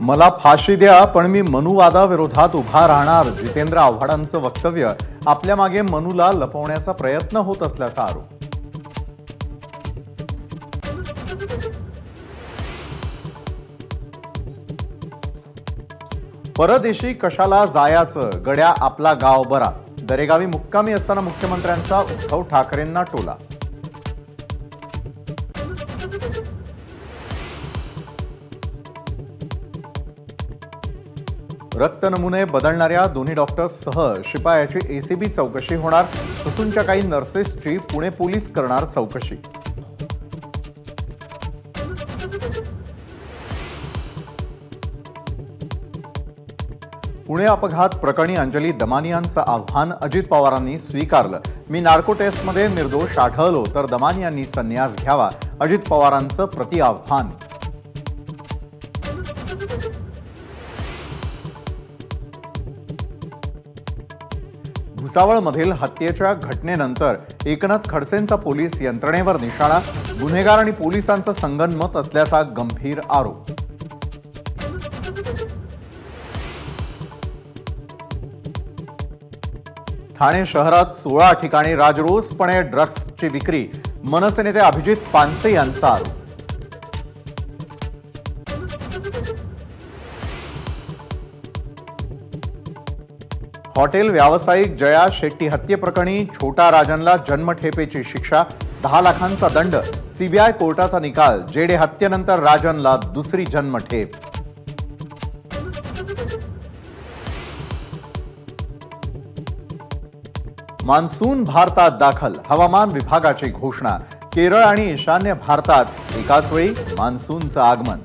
मला फाशी द्या पण मी मनुवादाविरोधात उभा राहणार। जितेंद्र आव्हाडांचं वक्तव्य आपल्या मागे मनुला लपवण्याचा प्रयत्न होत असल्याचा आरोप। परदेशी कशाला जायचं, गड्या आपला गाव बरा। दरेगावी मुक्कामी असताना मुख्यमंत्र्यांचा उद्धव ठाकरेंना टोला। रक्त नमुने बदलणाऱ्या दोन्ही डॉक्टर्ससह शिपायाची एसीबी चौकशी होणार। ससूनच्या काही नर्सेसची पुणे पोलीस करणार चौकशी। पुणे अपघात प्रकरणी अंजली दमानियांचं आव्हान अजित पवारांनी स्वीकारलं। मी नार्को टेस्टमध्ये निर्दोष आढळलो तर दमानियांनी संन्यास घ्यावा, अजित पवारांचं प्रति आव्हान। भुसावळमधील हत्येच्या घटनेनंतर एकनाथ खडसेंचा पोलीस यंत्रणेवर निशाणा। गुन्हेगार आणि पोलिसांचं संगनमत असल्याचा गंभीर आरोप। ठाणे शहरात 16 ठिकाणी राजरोसपणे ड्रग्सची विक्री। मनसे नेते अभिजित पानसे यांचा आरोप। हॉटेल व्यावसायिक जया शेट्टी हत्येप्रकरणी छोटा राजनला जन्मठेपेची शिक्षा, 10 लाखांचा दंड। सीबीआय कोर्टाचा निकाल, जेडे हत्येनंतर राजनला दुसरी जन्मठेप। मान्सून भारतात दाखल, हवामान विभागाची घोषणा। केरळ आणि ईशान्य भारतात एकाच वेळी मान्सूनचं आगमन।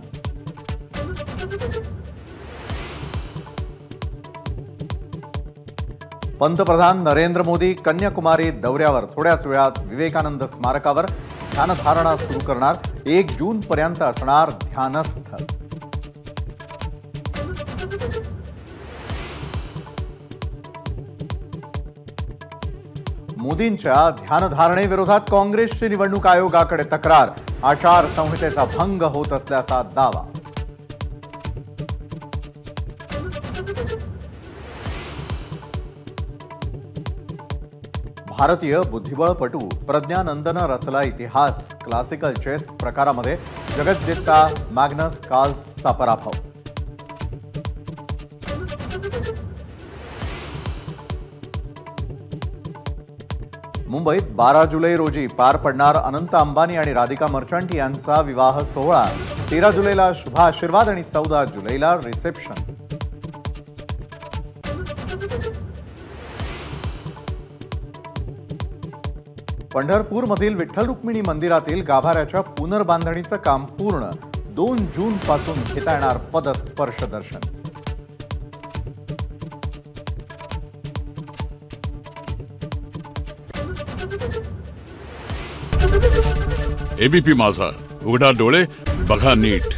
पंतप्रधान नरेंद्र मोदी कन्याकुमारी दौऱ्यावर। थोड्याच वेळात विवेकानंद स्मारकावर ध्यानधारणा सुरू करणार। 1 जून पर्यंत असणार ध्यानस्थ। मोदींच्या ध्यानधारणेविरोधात काँग्रेसची निवडणूक आयोगाकडे तक्रार। आचारसंहितेचा भंग होत असल्याचा दावा। भारतीय बुद्धिबळपटू प्रज्ञानंदनं रचला इतिहास। क्लासिकल चेस प्रकारामध्ये जगज्जेता मॅग्नस कार्लसनचा पराभव। मुंबईत 12 जुलै रोजी पार पडणार अनंत अंबानी आणि राधिका मर्चंट यांचा विवाह सोहळा। 13 जुलैला शुभाशीर्वाद आणि 14 जुलैला रिसेप्शन। पंढरपूरमधील विठ्ठल रुक्मिणी मंदिरातील गाभाऱ्याच्या पुनर्बांधणीचं काम पूर्ण। 2 जून पासून घेता येणार पदस्पर्श दर्शन। एबीपी माझा, उघडा डोळे बघा नीट।